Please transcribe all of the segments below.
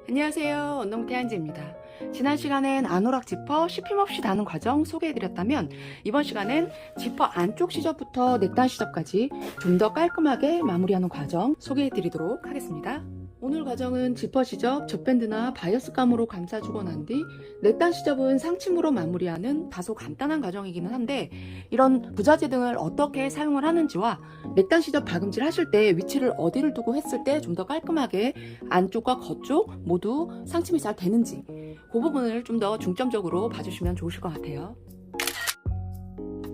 안녕하세요. 언동태한지입니다. 지난 시간엔 아노락 지퍼 씹힘없이 다는 과정 소개해드렸다면 이번 시간엔 지퍼 안쪽 시접부터 넥단 시접까지 좀 더 깔끔하게 마무리하는 과정 소개해드리도록 하겠습니다. 오늘 과정은 지퍼 시접, 젖밴드나 바이어스감으로 감싸주고 난 뒤 넥단 시접은 상침으로 마무리하는 다소 간단한 과정이기는 한데 이런 부자재 등을 어떻게 사용을 하는지와 넥단 시접 박음질 하실 때 위치를 어디를 두고 했을 때 좀 더 깔끔하게 안쪽과 겉쪽 모두 상침이 잘 되는지 그 부분을 좀 더 중점적으로 봐주시면 좋으실 것 같아요.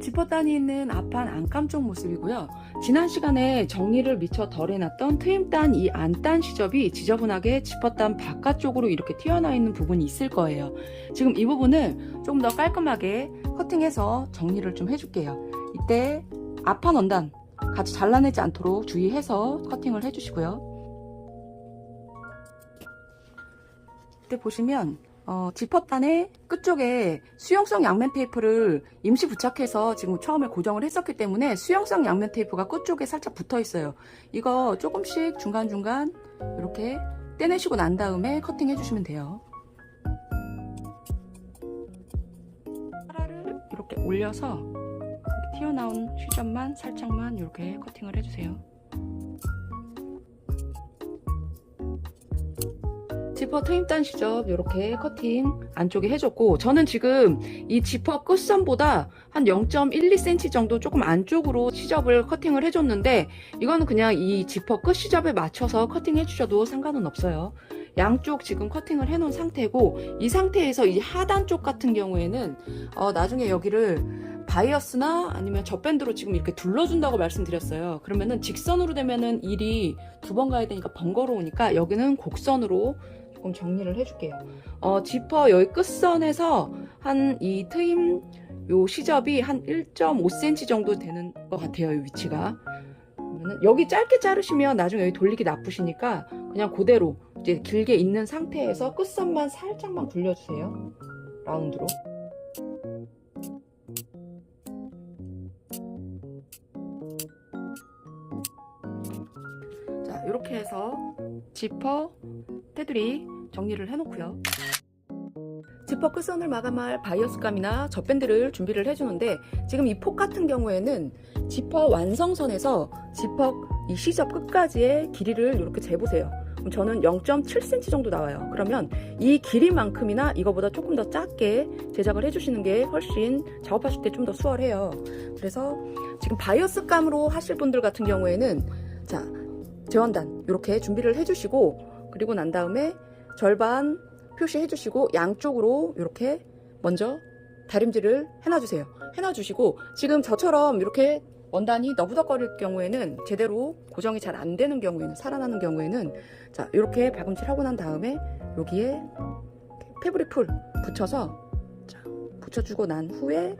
지퍼단이 있는 앞판 안감 쪽 모습이고요. 지난 시간에 정리를 미처 덜 해놨던 트임단 이 안단 시접이 지저분하게 지퍼단 바깥쪽으로 이렇게 튀어나와 있는 부분이 있을 거예요. 지금 이 부분을 좀 더 깔끔하게 커팅해서 정리를 좀 해줄게요. 이때 앞판 원단 같이 잘라내지 않도록 주의해서 커팅을 해주시고요. 이때 보시면 지퍼단의 끝쪽에 수용성 양면 테이프를 임시 부착해서 지금 처음에 고정을 했었기 때문에 수용성 양면 테이프가 끝쪽에 살짝 붙어 있어요. 이거 조금씩 중간중간 이렇게 떼내시고 난 다음에 커팅 해주시면 돼요. 카라를 이렇게 올려서 이렇게 튀어나온 시접만 살짝만 이렇게 커팅을 해주세요. 지퍼 트임단 시접 이렇게 커팅 안쪽에 해줬고, 저는 지금 이 지퍼 끝선보다 한 0.12cm 정도 조금 안쪽으로 시접을 커팅을 해줬는데 이거는 그냥 이 지퍼 끝 시접에 맞춰서 커팅 해주셔도 상관은 없어요. 양쪽 지금 커팅을 해놓은 상태고, 이 상태에서 이 하단 쪽 같은 경우에는 나중에 여기를 바이어스나 아니면 젖밴드로 지금 이렇게 둘러준다고 말씀드렸어요. 그러면은 직선으로 되면은 일이 두 번 가야 되니까 번거로우니까 여기는 곡선으로 조금 정리를 해줄게요. 지퍼 여기 끝선에서 한 이 트임 요 시접이 한 1.5cm 정도 되는 것 같아요. 이 위치가. 그러면은 여기 짧게 자르시면 나중에 여기 돌리기 나쁘시니까 그냥 그대로 이제 길게 있는 상태에서 끝선만 살짝만 굴려주세요. 라운드로. 자, 이렇게 해서 지퍼 테두리 정리를 해놓고요. 지퍼 끝선을 마감할 바이어스감이나 젖밴드를 준비를 해주는데, 지금 이 폭 같은 경우에는 지퍼 완성선에서 지퍼 이 시접 끝까지의 길이를 이렇게 재보세요. 그럼 저는 0.7cm 정도 나와요. 그러면 이 길이만큼이나 이거보다 조금 더 작게 제작을 해주시는 게 훨씬 작업하실 때 좀 더 수월해요. 그래서 지금 바이어스감으로 하실 분들 같은 경우에는 자, 재원단 이렇게 준비를 해주시고, 그리고 난 다음에 절반 표시해 주시고 양쪽으로 이렇게 먼저 다림질을 해놔주세요. 해놔주시고, 지금 저처럼 이렇게 원단이 너부덕거릴 경우에는, 제대로 고정이 잘 안 되는 경우에는, 살아나는 경우에는 자, 이렇게 박음질 하고 난 다음에 여기에 패브릭 풀 붙여서 자, 붙여주고 난 후에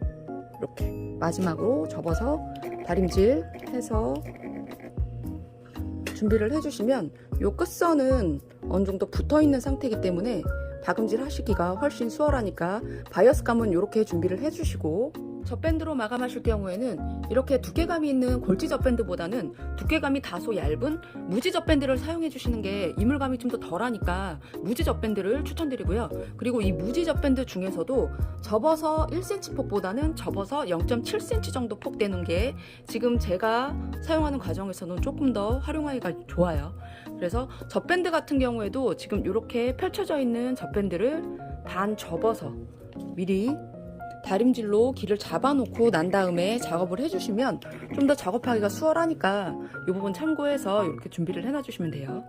이렇게 마지막으로 접어서 다림질 해서 준비를 해주시면 요 끝선은 어느 정도 붙어 있는 상태이기 때문에 박음질 하시기가 훨씬 수월하니까 바이어스감은 이렇게 준비를 해주시고, 젖밴드로 마감하실 경우에는 이렇게 두께감이 있는 골지 젖밴드보다는 두께감이 다소 얇은 무지 젖밴드를 사용해 주시는 게 이물감이 좀 더 덜하니까 무지 젖밴드를 추천드리고요. 그리고 이 무지 젖밴드 중에서도 접어서 1cm 폭보다는 접어서 0.7cm 정도 폭 되는 게 지금 제가 사용하는 과정에서는 조금 더 활용하기가 좋아요. 그래서 젖밴드 같은 경우에도 지금 이렇게 펼쳐져 있는 젖밴드를 반 접어서 미리 다림질로 길을 잡아놓고 난 다음에 작업을 해주시면 좀 더 작업하기가 수월하니까 이 부분 참고해서 이렇게 준비를 해놔주시면 돼요.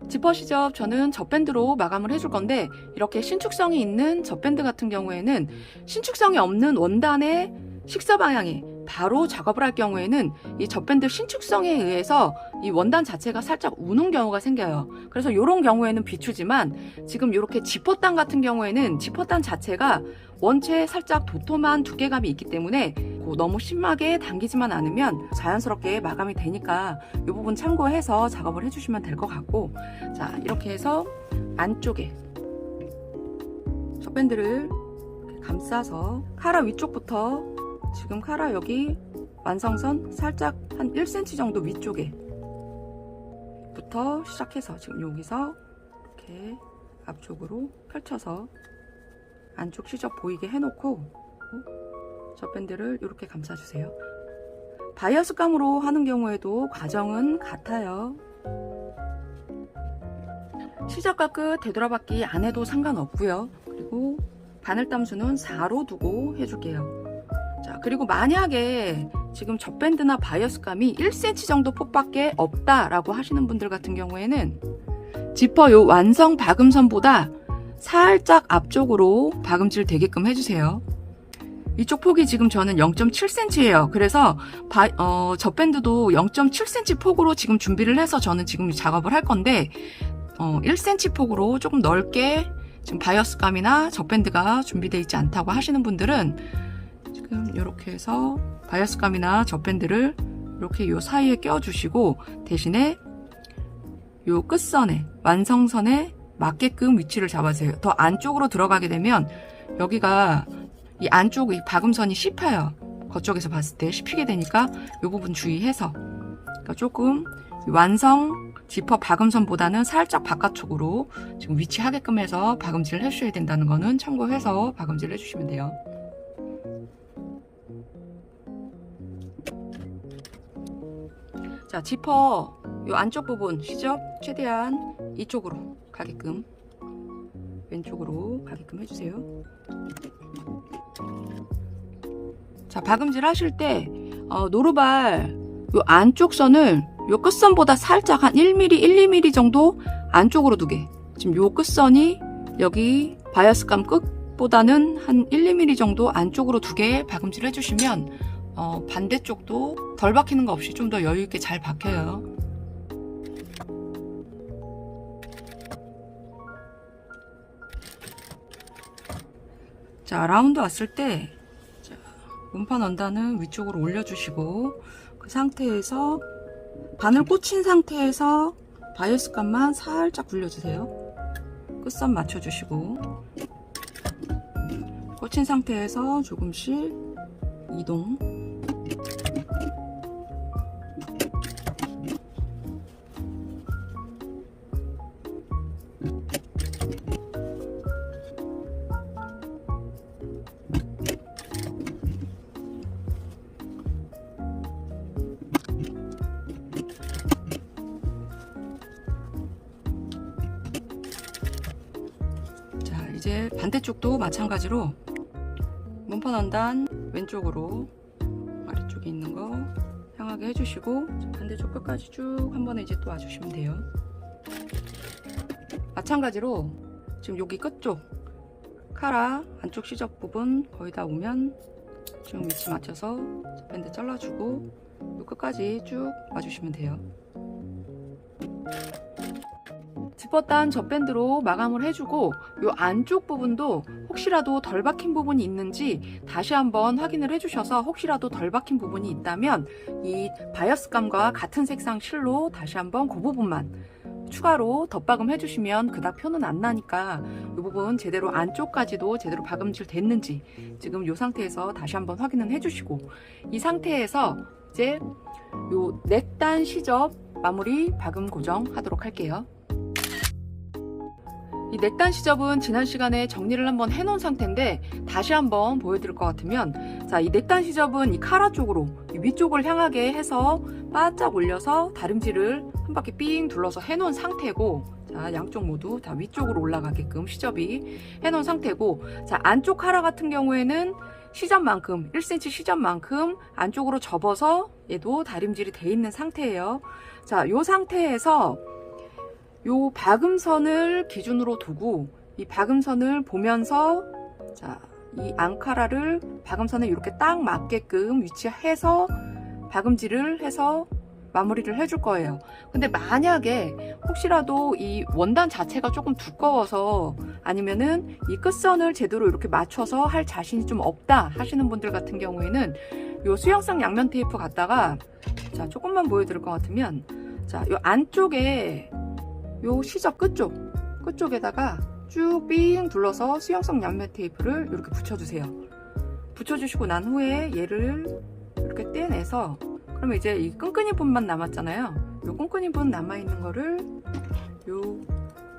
지퍼 시접 저는 젖밴드로 마감을 해줄 건데, 이렇게 신축성이 있는 젖밴드 같은 경우에는 신축성이 없는 원단의 식사 방향이 바로 작업을 할 경우에는 이 젖밴드 신축성에 의해서 이 원단 자체가 살짝 우는 경우가 생겨요. 그래서 이런 경우에는 비추지만, 지금 이렇게 지퍼단 같은 경우에는 지퍼단 자체가 원체 살짝 도톰한 두께감이 있기 때문에 너무 심하게 당기지만 않으면 자연스럽게 마감이 되니까 이 부분 참고해서 작업을 해주시면 될 것 같고, 자, 이렇게 해서 안쪽에 젖밴드를 감싸서 카라 위쪽부터, 지금 카라 여기 완성선 살짝 한 1cm 정도 위쪽에 안쪽부터 시작해서 지금 여기서 이렇게 앞쪽으로 펼쳐서 안쪽 시접 보이게 해놓고 젖밴드를 이렇게 감싸주세요. 바이어스감으로 하는 경우에도 과정은 같아요. 시작과 끝 되돌아받기 안 해도 상관없고요. 그리고 바늘 땀수는 4로 두고 해줄게요. 자, 그리고 만약에 지금 젖밴드나 바이어스감이 1cm 정도 폭밖에 없다라고 하시는 분들 같은 경우에는 지퍼 요 완성 박음선보다 살짝 앞쪽으로 박음질 되게끔 해주세요. 이쪽 폭이 지금 저는 0.7cm예요. 그래서 젖밴드도 0.7cm 폭으로 지금 준비를 해서 저는 지금 작업을 할 건데 1cm 폭으로 조금 넓게 지금 바이어스감이나 젖밴드가 준비되어 있지 않다고 하시는 분들은 지금 이렇게 해서 바이어스감이나 젖밴드를 이렇게 요 사이에 껴주시고 대신에 요 끝선에 완성선에 맞게끔 위치를 잡아주세요. 더 안쪽으로 들어가게 되면 여기가 이 안쪽 이 박음선이 씹혀요. 거쪽에서 봤을 때 씹히게 되니까 이 부분 주의해서 그러니까 조금 완성 지퍼 박음선보다는 살짝 바깥쪽으로 지금 위치하게끔 해서 박음질을 해주셔야 된다는 거는 참고해서 박음질을 해주시면 돼요. 자, 지퍼 이 안쪽 부분 시접 최대한 이쪽으로 가게끔 왼쪽으로 가게끔 해주세요. 자, 박음질 하실 때 노루발 요 안쪽 선을 요 끝선보다 살짝 한 1mm, 1, 2mm 정도 안쪽으로 두게. 지금 요 끝선이 여기 바이어스감 끝보다는 한 1, 2mm 정도 안쪽으로 두게 박음질 해주시면 반대쪽도 덜 박히는 거 없이 좀 더 여유있게 잘 박혀요. 자, 라운드 왔을 때 몸판 원단은 위쪽으로 올려주시고 그 상태에서 바늘 꽂힌 상태에서 바이어스감만 살짝 굴려주세요. 끝선 맞춰주시고 꽂힌 상태에서 조금씩 이동. 이제 반대쪽도 마찬가지로 몸판 원단 왼쪽으로 아래쪽에 있는 거 향하게 해주시고 반대쪽 끝까지 쭉 한 번에 이제 또 와주시면 돼요. 마찬가지로 지금 여기 끝쪽 카라 안쪽 시접 부분 거의 다 오면 지금 위치 맞춰서 밴드 잘라주고 요 끝까지 쭉 와주시면 돼요. 지퍼단 젖밴드로 마감을 해주고 이 안쪽 부분도 혹시라도 덜 박힌 부분이 있는지 다시 한번 확인을 해주셔서 혹시라도 덜 박힌 부분이 있다면 이 바이어스감과 같은 색상 실로 다시 한번 그 부분만 추가로 덧박음 해주시면 그닥 표는 안 나니까 이 부분 제대로 안쪽까지도 제대로 박음질 됐는지 지금 이 상태에서 다시 한번 확인을 해주시고 이 상태에서 이제 요 넥단 시접 마무리 박음 고정하도록 할게요. 이 넥단 시접은 지난 시간에 정리를 한번 해놓은 상태인데 다시 한번 보여드릴 것 같으면 자, 이 넥단 시접은 이 카라 쪽으로 이 위쪽을 향하게 해서 바짝 올려서 다림질을 한 바퀴 삥 둘러서 해놓은 상태고 자, 양쪽 모두 다 위쪽으로 올라가게끔 시접이 해놓은 상태고 자, 안쪽 카라 같은 경우에는 시접만큼 1cm 시접만큼 안쪽으로 접어서 얘도 다림질이 돼 있는 상태예요. 자, 요 상태에서 요 박음선을 기준으로 두고 이 박음선을 보면서 자, 이 앙카라를 박음선에 이렇게 딱 맞게끔 위치해서 박음질을 해서 마무리를 해줄 거예요. 근데 만약에 혹시라도 이 원단 자체가 조금 두꺼워서 아니면은 이 끝선을 제대로 이렇게 맞춰서 할 자신이 좀 없다 하시는 분들 같은 경우에는 요 수영성 양면 테이프 갖다가 자, 조금만 보여드릴 것 같으면 자, 요 안쪽에 요 시접 끝쪽에다가 쭉 삥 둘러서 수영성 양면 테이프를 이렇게 붙여주세요. 붙여주시고 난 후에 얘를 이렇게 떼내서 그러면 이제 이 끈끈이 부분만 남았잖아요. 요 끈끈이 분 남아있는 거를 요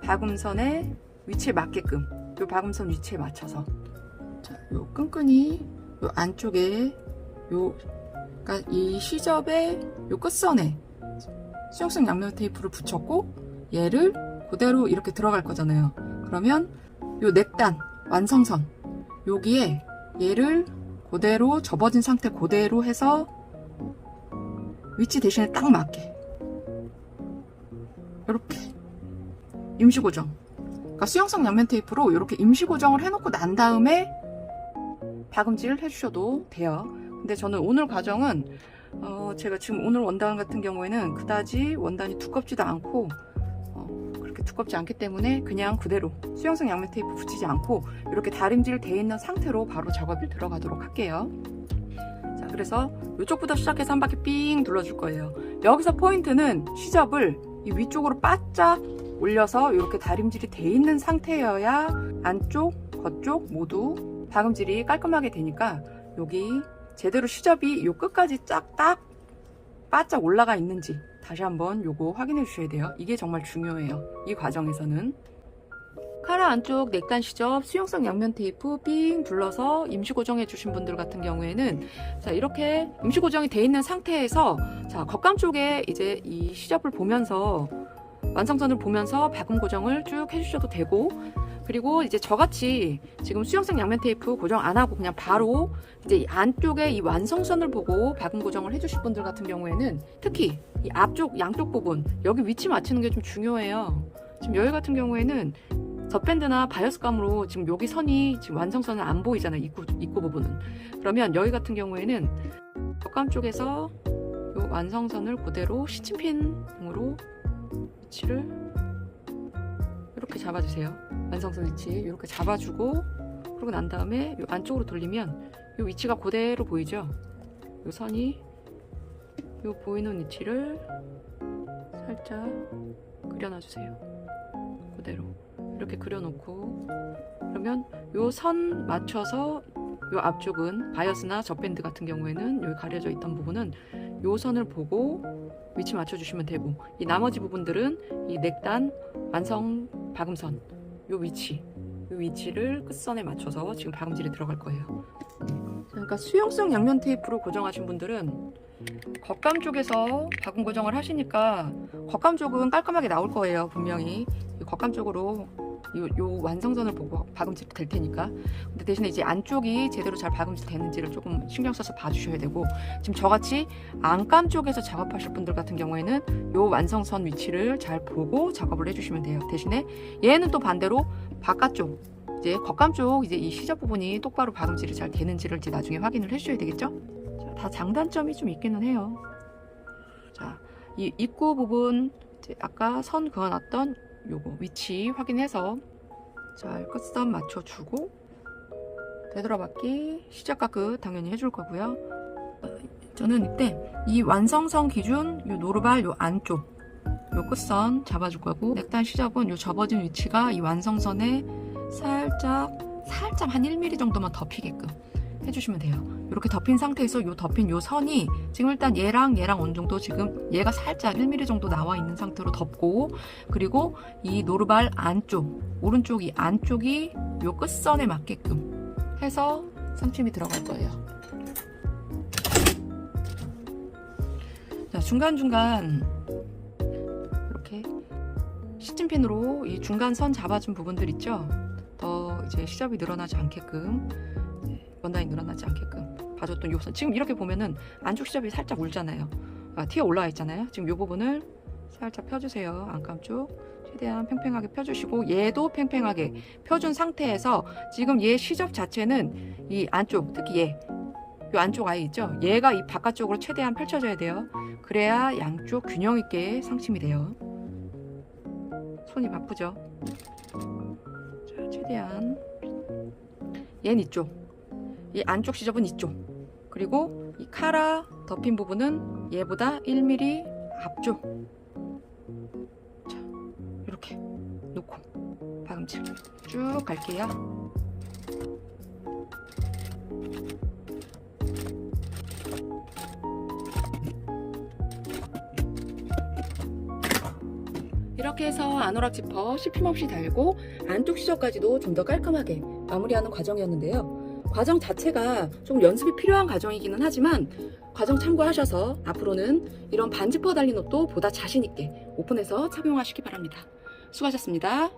박음선의 위치에 맞게끔 요 박음선 위치에 맞춰서 자, 요 끈끈이 요 안쪽에 요 그러니까 이 시접의 요 끝선에 수용성 양면 테이프를 붙였고 얘를 그대로 이렇게 들어갈 거잖아요. 그러면 요 넥단 완성선 여기에 얘를 그대로 접어진 상태 그대로 해서 위치 대신에 딱 맞게 이렇게 임시 고정. 그러니까 수용성 양면 테이프로 이렇게 임시 고정을 해놓고 난 다음에 박음질 해주셔도 돼요. 근데 저는 오늘 과정은 제가 지금 오늘 원단 같은 경우에는 그다지 원단이 두껍지도 않고 그렇게 두껍지 않기 때문에 그냥 그대로 수용성 양면 테이프 붙이지 않고 이렇게 다림질 돼 있는 상태로 바로 작업을 들어가도록 할게요. 자, 그래서 이쪽부터 시작해서 한 바퀴 삥 둘러줄 거예요. 여기서 포인트는 시접을 이 위쪽으로 바짝 올려서 이렇게 다림질이 돼 있는 상태여야 안쪽, 겉쪽 모두 박음질이 깔끔하게 되니까 여기 제대로 시접이 요 끝까지 딱 바짝 올라가 있는지 다시 한번 요거 확인해 주셔야 돼요. 이게 정말 중요해요. 이 과정에서는 카라 안쪽 넥단 시접 수용성 양면 테이프 삥 둘러서 임시 고정해 주신 분들 같은 경우에는 자, 이렇게 임시 고정이 돼 있는 상태에서 자, 겉감 쪽에 이제 이 시접을 보면서 완성선을 보면서 박음 고정을 쭉 해주셔도 되고, 그리고 이제 저같이 지금 수용성 양면 테이프 고정 안 하고 그냥 바로 이제 이 안쪽에 이 완성선을 보고 박음 고정을 해주실 분들 같은 경우에는 특히 이 앞쪽 양쪽 부분 여기 위치 맞추는 게 좀 중요해요. 지금 여기 같은 경우에는 덧밴드나 바이어스감으로 지금 여기 선이 지금 완성선은 안 보이잖아요. 입구 부분은. 그러면 여기 같은 경우에는 겉감 쪽에서 이 완성선을 그대로 시침핀으로 위치를 이렇게 잡아주세요. 완성선 위치 이렇게 잡아주고, 그러고 난 다음에 이 안쪽으로 돌리면 이 위치가 그대로 보이죠. 이 선이 이 보이는 위치를 살짝 그려놔주세요. 그대로 이렇게 그려놓고, 그러면 이 선 맞춰서 이 앞쪽은 바이어스나 젖밴드 같은 경우에는 여기 가려져 있던 부분은 이 선을 보고 위치 맞춰주시면 되고, 이 나머지 부분들은 이 넥단 완성 박음선 이 위치를 끝선에 맞춰서 지금 박음질이 들어갈 거예요. 그러니까 수용성 양면 테이프로 고정하신 분들은 겉감 쪽에서 박음 고정을 하시니까 겉감 쪽은 깔끔하게 나올 거예요. 분명히 이 겉감 쪽으로 요 완성선을 보고 박음질 될 테니까. 근데 대신에 이제 안쪽이 제대로 잘 박음질 되는지를 조금 신경 써서 봐주셔야 되고, 지금 저같이 안감 쪽에서 작업하실 분들 같은 경우에는 요 완성선 위치를 잘 보고 작업을 해주시면 돼요. 대신에 얘는 또 반대로 바깥쪽 이제 겉감 쪽 이제 이 시접 부분이 똑바로 박음질이 잘 되는지를 이제 나중에 확인을 해주셔야 되겠죠. 자, 다 장단점이 좀 있기는 해요. 자, 이 입구 부분 이제 아까 선 그어놨던 요거 위치 확인해서 잘 끝선 맞춰주고, 되돌아받기 시작과 끝 당연히 해줄 거고요. 저는 이때 이 완성선 기준 요 노루발 요 안쪽 요 끝선 잡아줄 거고, 넥단 시접은 요 접어진 위치가 이 완성선에 살짝 한 1mm 정도만 덮이게끔 해주시면 돼요. 이렇게 덮인 상태에서 요 덮인 요 선이 지금 일단 얘랑 어느 정도 지금 얘가 살짝 1mm 정도 나와 있는 상태로 덮고, 그리고 이 노루발 안쪽 오른쪽 이 안쪽이 요 끝선에 맞게끔 해서 상침이 들어갈 거예요. 자, 중간중간 이렇게 시침핀으로 이 중간 선 잡아준 부분들 있죠. 더 이제 시접이 늘어나지 않게끔, 원단이 늘어나지 않게끔 봐줬던 요 선, 지금 이렇게 보면은 안쪽 시접이 살짝 울잖아요. 튀어 올라와 있잖아요. 지금 요 부분을 살짝 펴주세요. 안감 쪽 최대한 팽팽하게 펴주시고, 얘도 팽팽하게 펴준 상태에서 지금 얘 시접 자체는 이 안쪽, 특히 요 안쪽 아이 있죠. 얘가 이 바깥쪽으로 최대한 펼쳐져야 돼요. 그래야 양쪽 균형 있게 상침이 돼요. 손이 바쁘죠. 자, 최대한 얘는 이쪽, 이 안쪽 시접은 이쪽, 그리고 이 카라 덮인 부분은 얘보다 1mm 앞쪽. 자, 이렇게 놓고 박음질 쭉 갈게요. 이렇게 해서 아노락 지퍼 씹힘 없이 달고 안쪽 시접까지도 좀 더 깔끔하게 마무리하는 과정이었는데요. 과정 자체가 좀 연습이 필요한 과정이기는 하지만 과정 참고하셔서 앞으로는 이런 반지퍼 달린 옷도 보다 자신있게 오픈해서 착용하시기 바랍니다. 수고하셨습니다.